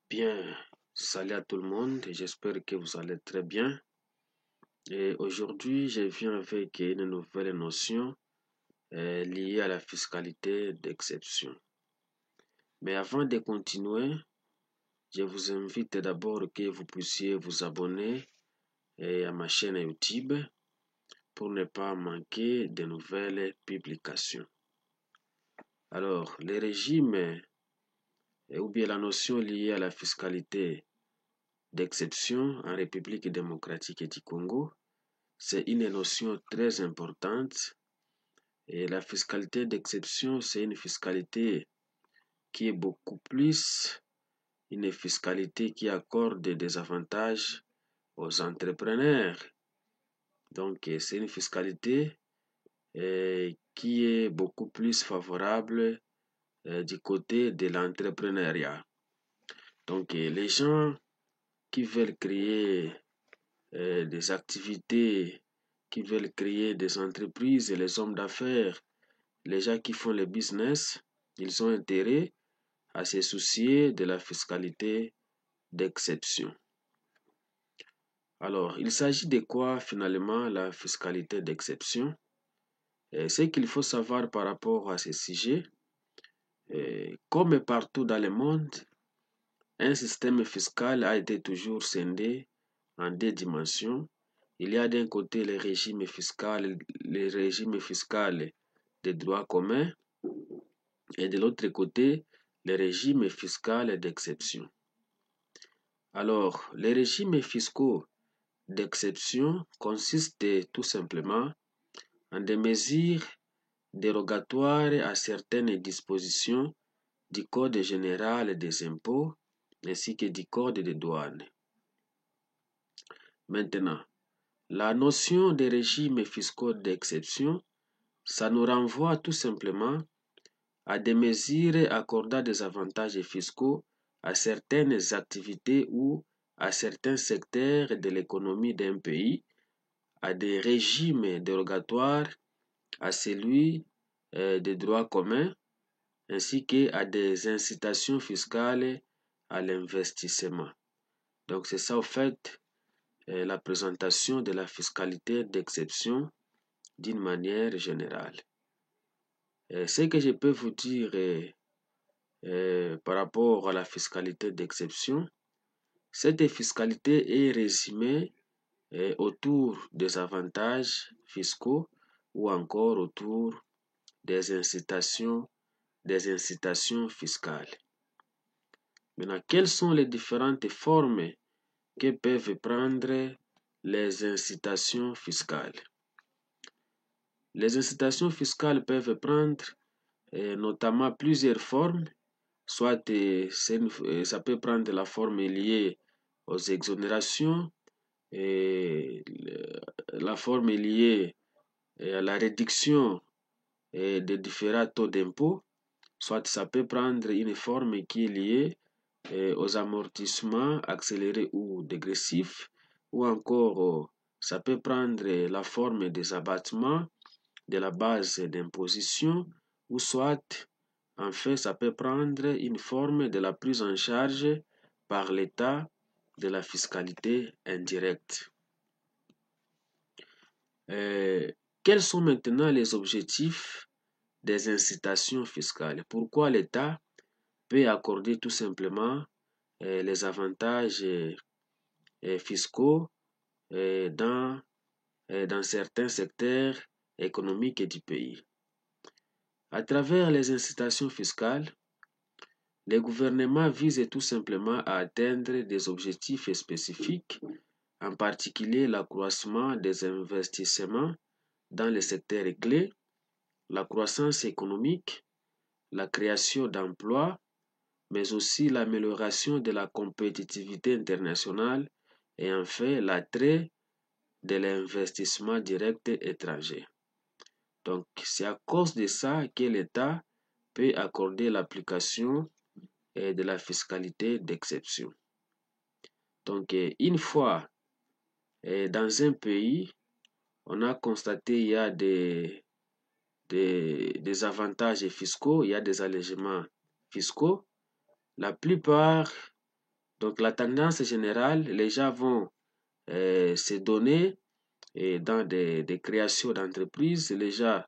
Bien, salut à tout le monde, j'espère que vous allez très bien. Et aujourd'hui, je viens avec une nouvelle notion liée à la fiscalité d'exception. Mais avant de continuer, je vous invite d'abord que vous puissiez vous abonner à ma chaîne YouTube pour ne pas manquer de nouvelles publications. Alors, le régime ou bien la notion liée à la fiscalité d'exception en République démocratique du Congo, c'est une notion très importante et la fiscalité d'exception, c'est une fiscalité qui est beaucoup plus une fiscalité qui accorde des avantages aux entrepreneurs. Donc, c'est une fiscalité qui est beaucoup plus favorable du côté de l'entrepreneuriat. Donc, les gens qui veulent créer des activités, qui veulent créer des entreprises, et les hommes d'affaires, les gens qui font le business, ils ont intérêt à se soucier de la fiscalité d'exception. Alors, il s'agit de quoi finalement la fiscalité d'exception? Ce qu'il faut savoir par rapport à ce sujet, comme partout dans le monde, un système fiscal a été toujours scindé en deux dimensions. Il y a d'un côté le régime fiscal de droit commun et de l'autre côté, le régime fiscal d'exception. Alors, les régimes fiscaux d'exception consistent tout simplement en des mesures dérogatoires à certaines dispositions du Code général des impôts ainsi que du Code des douanes. Maintenant, la notion de régime fiscaux d'exception, ça nous renvoie tout simplement à des mesures accordant des avantages fiscaux à certaines activités ou à certains secteurs de l'économie d'un pays, à des régimes dérogatoires à celui des droits communs, ainsi qu'à des incitations fiscales à l'investissement. Donc c'est ça au fait la présentation de la fiscalité d'exception d'une manière générale. Ce que je peux vous dire par rapport à la fiscalité d'exception, cette fiscalité est résumée autour des avantages fiscaux ou encore autour des incitations fiscales. Maintenant, quelles sont les différentes formes que peuvent prendre les incitations fiscales? Les incitations fiscales peuvent prendre notamment plusieurs formes, soit ça peut prendre la forme liée aux exonérations, et la forme liée à la réduction des différents taux d'impôt, soit ça peut prendre une forme qui est liée aux amortissements accélérés ou dégressifs, ou encore ça peut prendre la forme des abattements de la base d'imposition, ou soit en fait ça peut prendre une forme de la prise en charge par l'État de la fiscalité indirecte. Quels sont maintenant les objectifs des incitations fiscales? Pourquoi l'État peut accorder tout simplement les avantages fiscaux dans certains secteurs économiques du pays? À travers les incitations fiscales, les gouvernements visent tout simplement à atteindre des objectifs spécifiques, en particulier l'accroissement des investissements dans les secteurs clés, la croissance économique, la création d'emplois, mais aussi l'amélioration de la compétitivité internationale et enfin l'attrait de l'investissement direct étranger. Donc, c'est à cause de ça que l'État peut accorder l'application de la fiscalité d'exception. Donc, une fois dans un pays, on a constaté qu'il y a des avantages fiscaux, il y a des allègements fiscaux. La plupart Donc la tendance générale, les gens vont se donner dans des créations d'entreprises, les gens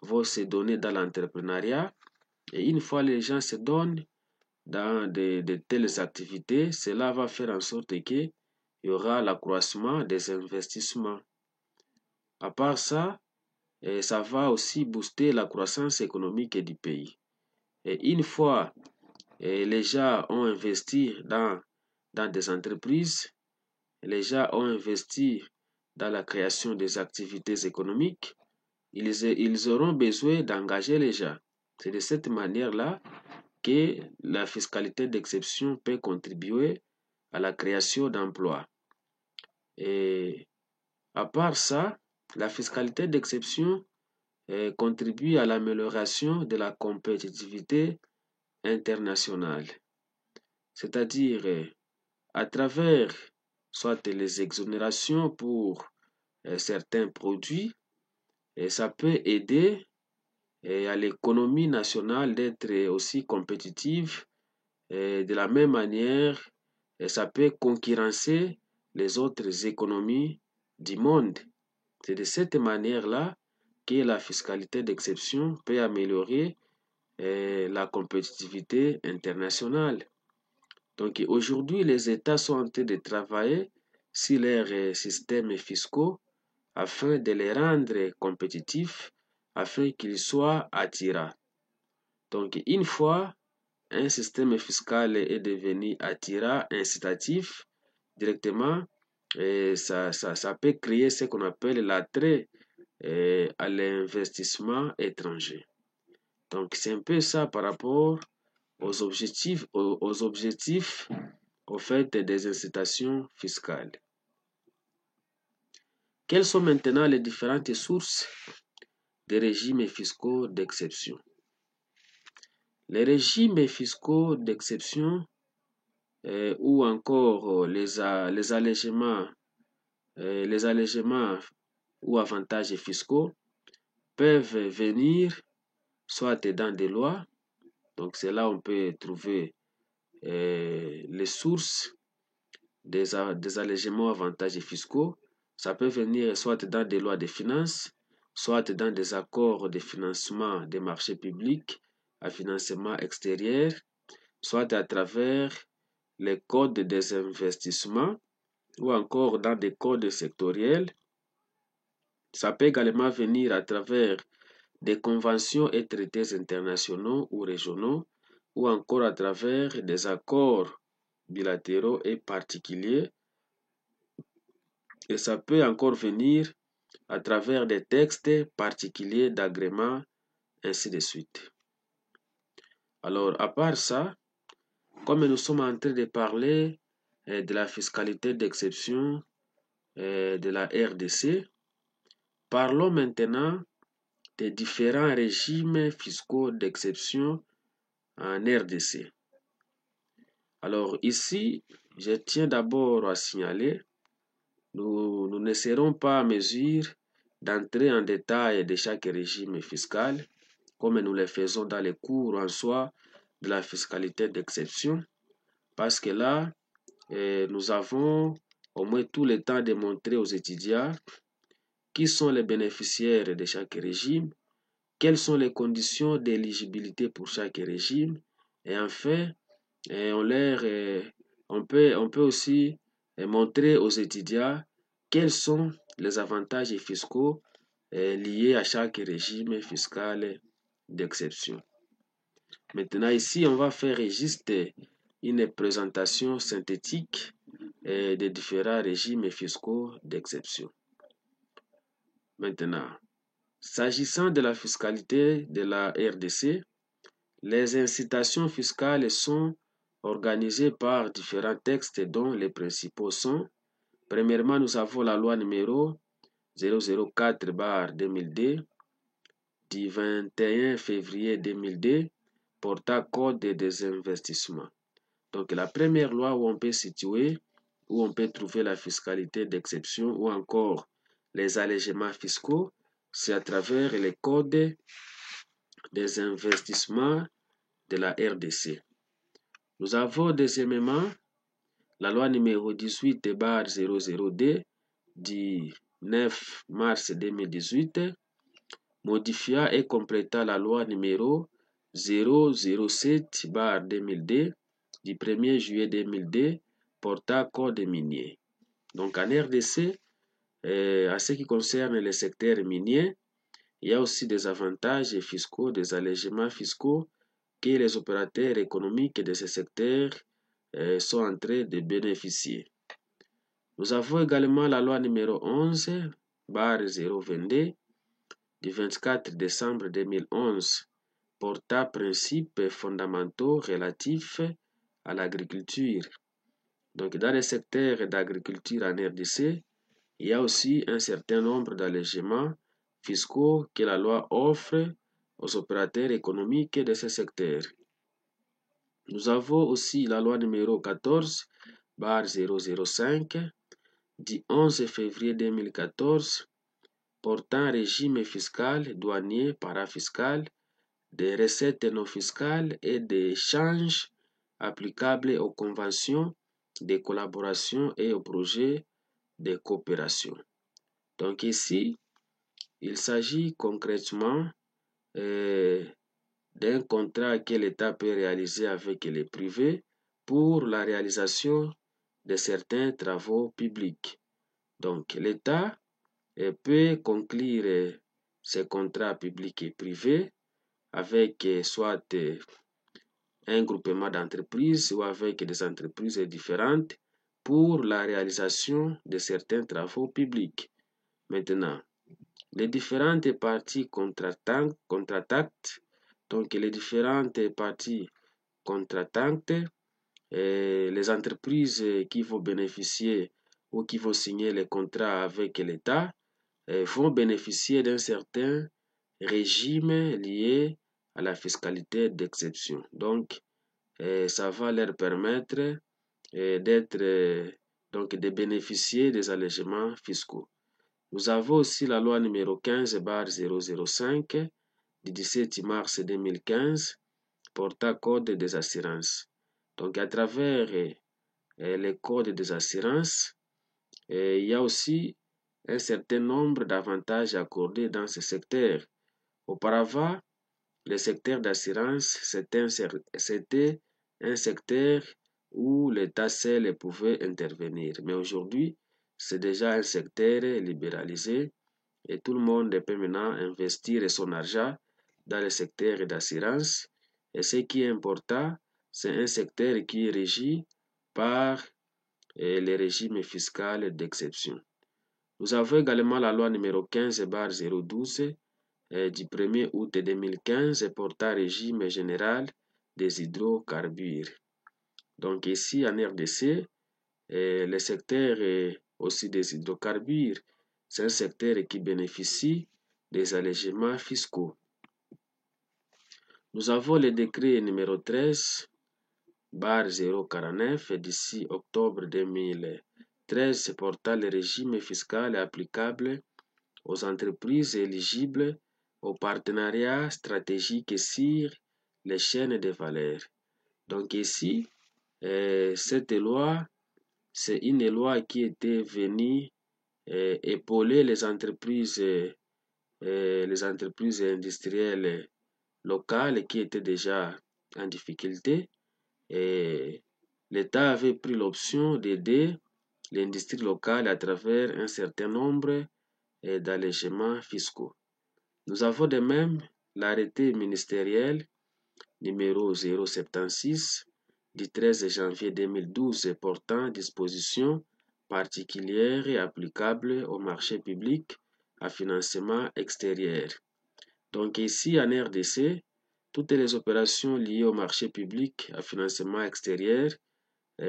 vont se donner dans l'entrepreneuriat. Et une fois les gens se donnent dans de telles activités, cela va faire en sorte qu'il y aura l'accroissement des investissements. À part ça, ça va aussi booster la croissance économique du pays. Et une fois les gens ont investi dans des entreprises, les gens ont investi dans la création des activités économiques, ils auront besoin d'engager les gens. C'est de cette manière-là que la fiscalité d'exception peut contribuer à la création d'emplois. Et à part ça, la fiscalité d'exception contribue à l'amélioration de la compétitivité internationale. C'est-à-dire, à travers soit les exonérations pour certains produits, et ça peut aider à l'économie nationale d'être aussi compétitive. Et de la même manière, ça peut concurrencer les autres économies du monde. C'est de cette manière-là que la fiscalité d'exception peut améliorer la compétitivité internationale. Donc aujourd'hui, les États sont en train de travailler sur leurs systèmes fiscaux afin de les rendre compétitifs, afin qu'ils soient attirants. Donc une fois un système fiscal est devenu attirant, incitatif, directement, ça peut créer ce qu'on appelle l'attrait à l'investissement étranger. Donc c'est un peu ça par rapport aux objectifs au fait des incitations fiscales. Quelles sont maintenant les différentes sources des régimes fiscaux d'exception? Les régimes fiscaux d'exception ou encore les allègements ou avantages fiscaux peuvent venir soit dans des lois, donc c'est là où on peut trouver les sources des allègements ou avantages fiscaux. Ça peut venir soit dans des lois de finances, soit dans des accords de financement des marchés publics à financement extérieur, soit à travers les codes des investissements ou encore dans des codes sectoriels. Ça peut également venir à travers des conventions et traités internationaux ou régionaux ou encore à travers des accords bilatéraux et particuliers. Et ça peut encore venir à travers des textes particuliers d'agrément, ainsi de suite. Alors, à part ça, comme nous sommes en train de parler de la fiscalité d'exception de la RDC, parlons maintenant des différents régimes fiscaux d'exception en RDC. Alors ici, je tiens d'abord à signaler, nous ne serons pas à mesure d'entrer en détail de chaque régime fiscal, comme nous le faisons dans les cours en soi de la fiscalité d'exception, parce que là, nous avons au moins tout le temps de montrer aux étudiants qui sont les bénéficiaires de chaque régime, quelles sont les conditions d'éligibilité pour chaque régime, et enfin, on peut aussi montrer aux étudiants quels sont les avantages fiscaux liés à chaque régime fiscal d'exception. Maintenant, ici, on va faire juste une présentation synthétique des différents régimes fiscaux d'exception. Maintenant, s'agissant de la fiscalité de la RDC, les incitations fiscales sont organisées par différents textes dont les principaux sont: premièrement, nous avons la loi numéro 004/2002 du 21 février 2002 portant code des investissements. Donc la première loi où on peut situer, où on peut trouver la fiscalité d'exception ou encore les allègements fiscaux, c'est à travers les codes des investissements de la RDC. Nous avons deuxièmement la loi numéro 18/00D du 9 mars 2018, modifia et compléta la loi numéro 007/2000D du 1er juillet 2002 portant code minier. Donc en RDC, à ce qui concerne le secteur minier, il y a aussi des avantages fiscaux, des allègements fiscaux que les opérateurs économiques de ce secteur sont en train de bénéficier. Nous avons également la loi numéro 11/022 du 24 décembre 2011 portant principes fondamentaux relatifs à l'agriculture. Donc dans le secteur d'agriculture en RDC, il y a aussi un certain nombre d'allègements fiscaux que la loi offre aux opérateurs économiques de ce secteur. Nous avons aussi la loi numéro 14/005 du 11 février 2014 portant régime fiscal, douanier, parafiscal, des recettes non fiscales et des changes applicables aux conventions de collaboration et aux projets de coopération. Donc ici, il s'agit concrètement d'un contrat que l'État peut réaliser avec les privés pour la réalisation de certains travaux publics. Donc l'État peut conclure ces contrats publics et privés avec soit un groupement d'entreprises ou avec des entreprises différentes pour la réalisation de certains travaux publics. Maintenant, les différentes parties contractantes, donc les différentes parties contractantes, les entreprises qui vont bénéficier ou qui vont signer les contrats avec l'État vont bénéficier d'un certain régime lié à la fiscalité d'exception. Donc, ça va leur permettre de bénéficier des allègements fiscaux. Nous avons aussi la loi numéro 15/005 du 17 mars 2015 portant code des assurances. Donc à travers les codes des assurances, il y a aussi un certain nombre d'avantages accordés dans ce secteur. Auparavant, le secteur d'assurance, c'était un secteur où l'État seul pouvait intervenir. Mais aujourd'hui, c'est déjà un secteur libéralisé et tout le monde peut maintenant investir son argent dans le secteur d'assurance. Et ce qui est important, c'est un secteur qui est régi par les régimes fiscaux d'exception. Nous avons également la loi numéro 15/012 du 1er août 2015 portant régime général des hydrocarbures. Donc ici en RDC, le secteur aussi des hydrocarbures, c'est un secteur qui bénéficie des allègements fiscaux. Nous avons le décret numéro 13/049 d'ici octobre 2013 portant le régime fiscal applicable aux entreprises éligibles au partenariat stratégique sur les chaînes de valeur. Donc ici, cette loi, c'est une loi qui était venue épauler les entreprises industrielles locales qui étaient déjà en difficulté. Et l'État avait pris l'option d'aider l'industrie locale à travers un certain nombre d'allègements fiscaux. Nous avons de même l'arrêté ministériel numéro 076 du 13 janvier 2012 portant dispositions particulières et applicables au marché public à financement extérieur. Donc ici en RDC, toutes les opérations liées au marché public à financement extérieur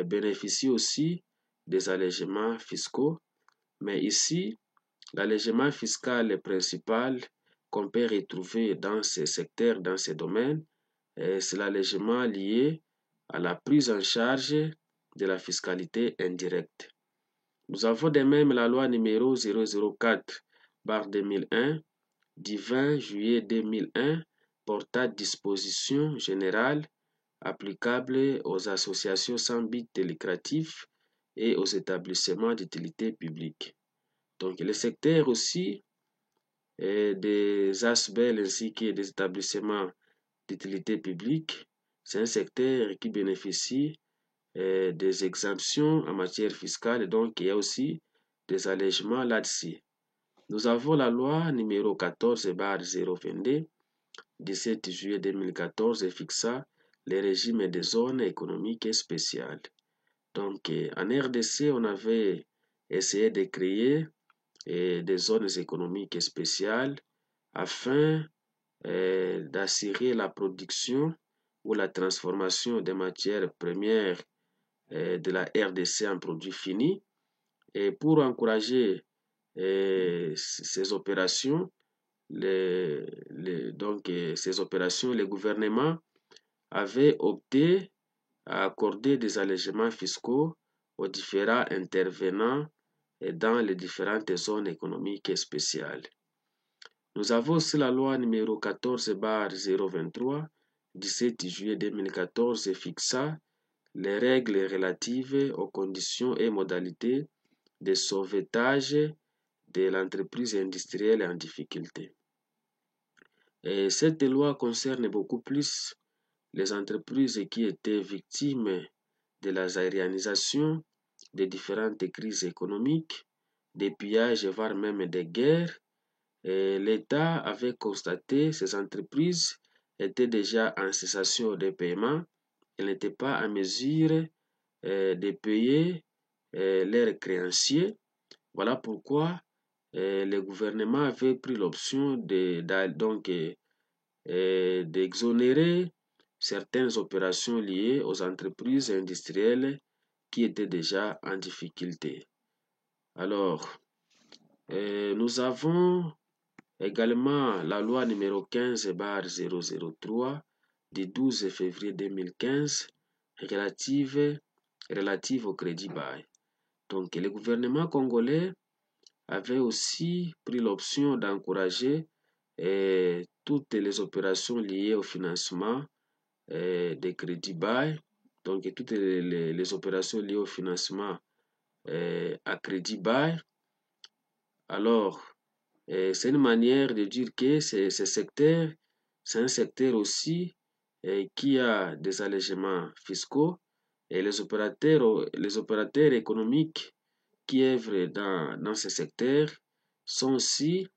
bénéficient aussi des allègements fiscaux, mais ici, l'allègement fiscal principal qu'on peut retrouver dans ces secteurs, dans ces domaines, c'est l'allègement lié à la prise en charge de la fiscalité indirecte. Nous avons de même la loi numéro 004/2001 du 20 juillet 2001 portant dispositions générales applicables aux associations sans but lucratif et aux établissements d'utilité publique. Donc le secteur aussi des ASBEL ainsi que des établissements d'utilité publique, c'est un secteur qui bénéficie des exemptions en matière fiscale et donc il y a aussi des allègements là-dessus. Nous avons la loi numéro 14/022 17 juillet 2014 fixant les régimes des zones économiques spéciales. Donc en RDC, on avait essayé de créer des zones économiques spéciales afin d'assurer la production ou la transformation des matières premières de la RDC en produits finis. Et pour encourager ces opérations, ces opérations, le gouvernement avait opté à accorder des allègements fiscaux aux différents intervenants dans les différentes zones économiques spéciales. Nous avons aussi la loi numéro 14/023 17 juillet 2014 fixant les règles relatives aux conditions et modalités de sauvetage de l'entreprise industrielle en difficulté. Et cette loi concerne beaucoup plus les entreprises qui étaient victimes de la aérianisation, des différentes crises économiques, des pillages, voire même des guerres. L'État avait constaté que ces entreprises étaient déjà en cessation de paiement. Elles n'étaient pas en mesure de payer leurs créanciers. Voilà pourquoi le gouvernement avait pris l'option d'exonérer certaines opérations liées aux entreprises industrielles qui étaient déjà en difficulté. Alors, nous avons également la loi numéro 15/003 du 12 février 2015 relative au crédit bail. Donc, le gouvernement congolais avait aussi pris l'option d'encourager toutes les opérations liées au financement des crédits bail, donc toutes les opérations liées au financement à crédit bail. Alors, c'est une manière de dire que c'est un secteur aussi qui a des allègements fiscaux et les opérateurs économiques qui œuvrent dans ce secteur sont aussi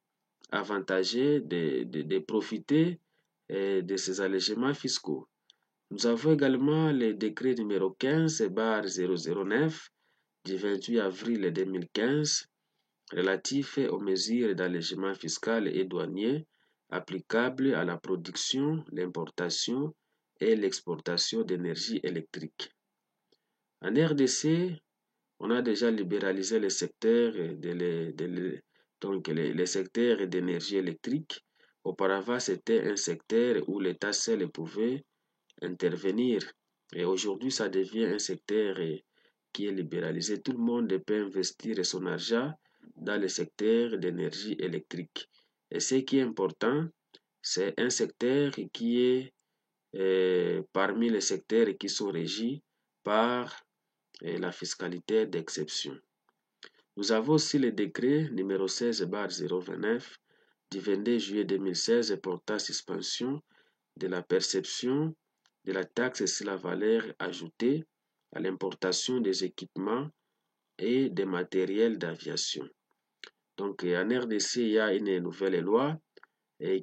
avantagés de profiter de ces allègements fiscaux. Nous avons également le décret numéro 15/009 du 28 avril 2015 relatif aux mesures d'allègement fiscal et douanier applicables à la production, l'importation et l'exportation d'énergie électrique. En RDC, on a déjà libéralisé le secteur les secteurs d'énergie électrique. Auparavant, c'était un secteur où l'État seul pouvait intervenir. Et aujourd'hui, ça devient un secteur qui est libéralisé. Tout le monde peut investir son argent dans le secteur d'énergie électrique. Et ce qui est important, c'est un secteur qui est parmi les secteurs qui sont régis par la fiscalité d'exception. Nous avons aussi le décret numéro 16/029 du 22 juillet 2016 portant suspension de la perception de la taxe sur la valeur ajoutée à l'importation des équipements et des matériels d'aviation. Donc en RDC, il y a une nouvelle loi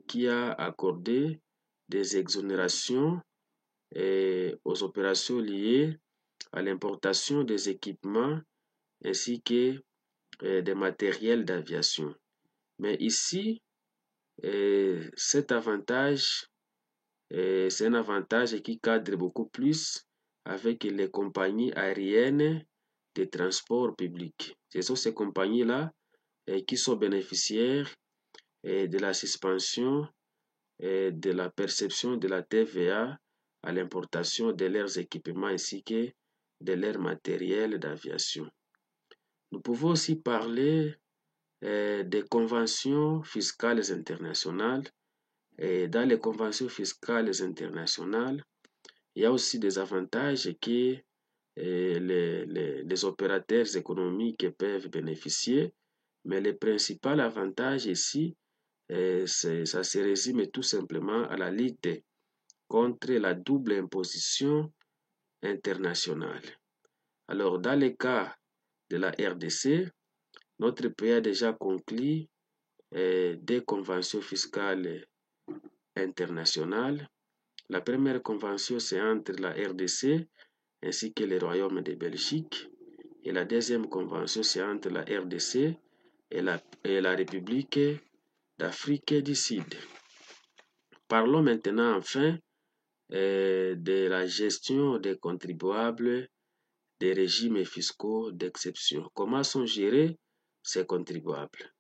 qui a accordé des exonérations aux opérations liées à l'importation des équipements ainsi que des matériels d'aviation. Mais ici, cet avantage, c'est un avantage qui cadre beaucoup plus avec les compagnies aériennes de transport public. Ce sont ces compagnies-là qui sont bénéficiaires de la suspension de la perception de la TVA à l'importation de leurs équipements ainsi que de leur matériel d'aviation. Nous pouvons aussi parler des conventions fiscales internationales. Et dans les conventions fiscales internationales, il y a aussi des avantages que les opérateurs économiques peuvent bénéficier. Mais le principal avantage ici, ça se résume tout simplement à la lutte contre la double imposition internationale. Alors, dans le cas de la RDC, notre pays a déjà conclu des conventions fiscales internationales. La première convention, c'est entre la RDC ainsi que le Royaume de Belgique. Et la deuxième convention, c'est entre la RDC et la République d'Afrique du Sud. Parlons maintenant enfin de la gestion des contribuables des régimes fiscaux d'exception. Comment sont gérés ces contribuables?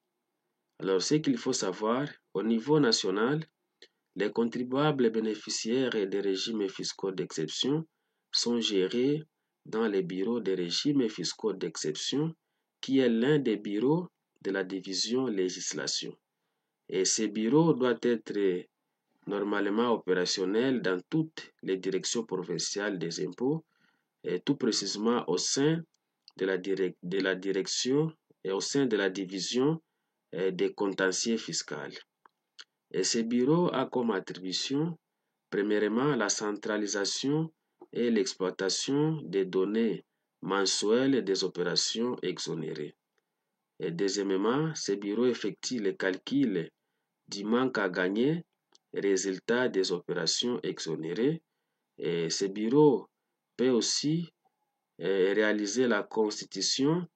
Alors, ce qu'il faut savoir, au niveau national, les contribuables bénéficiaires des régimes fiscaux d'exception sont gérés dans les bureaux des régimes fiscaux d'exception, qui est l'un des bureaux de la division législation. Et ces bureaux doivent être normalement opérationnels dans toutes les directions provinciales des impôts, et tout précisément au sein de la direction et au sein de la division des contentieux fiscaux. Et ce bureau a comme attribution, premièrement, la centralisation et l'exploitation des données mensuelles des opérations exonérées. Et deuxièmement, ce bureau effectue le calcul du manque à gagner, résultat des opérations exonérées. Et ce bureau peut aussi réaliser la constitution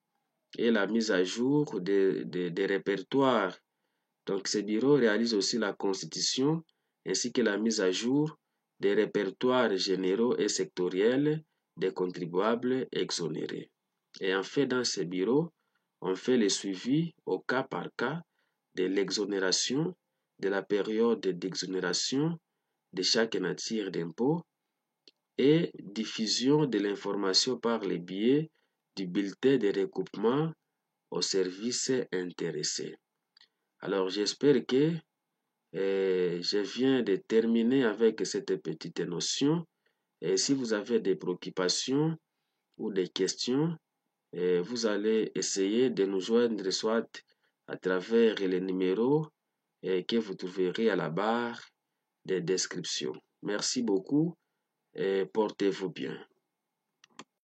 et la mise à jour des répertoires. Donc, ce bureau réalise aussi la constitution ainsi que la mise à jour des répertoires généraux et sectoriels des contribuables exonérés. Et en fait, dans ce bureau, on fait le suivi au cas par cas de l'exonération, de la période d'exonération de chaque nature d'impôt et diffusion de l'information par le biais du bulletin de recoupement aux services intéressés. Alors, j'espère que je viens de terminer avec cette petite notion. Et si vous avez des préoccupations ou des questions, vous allez essayer de nous joindre soit à travers les numéros que vous trouverez à la barre de description. Merci beaucoup et portez-vous bien.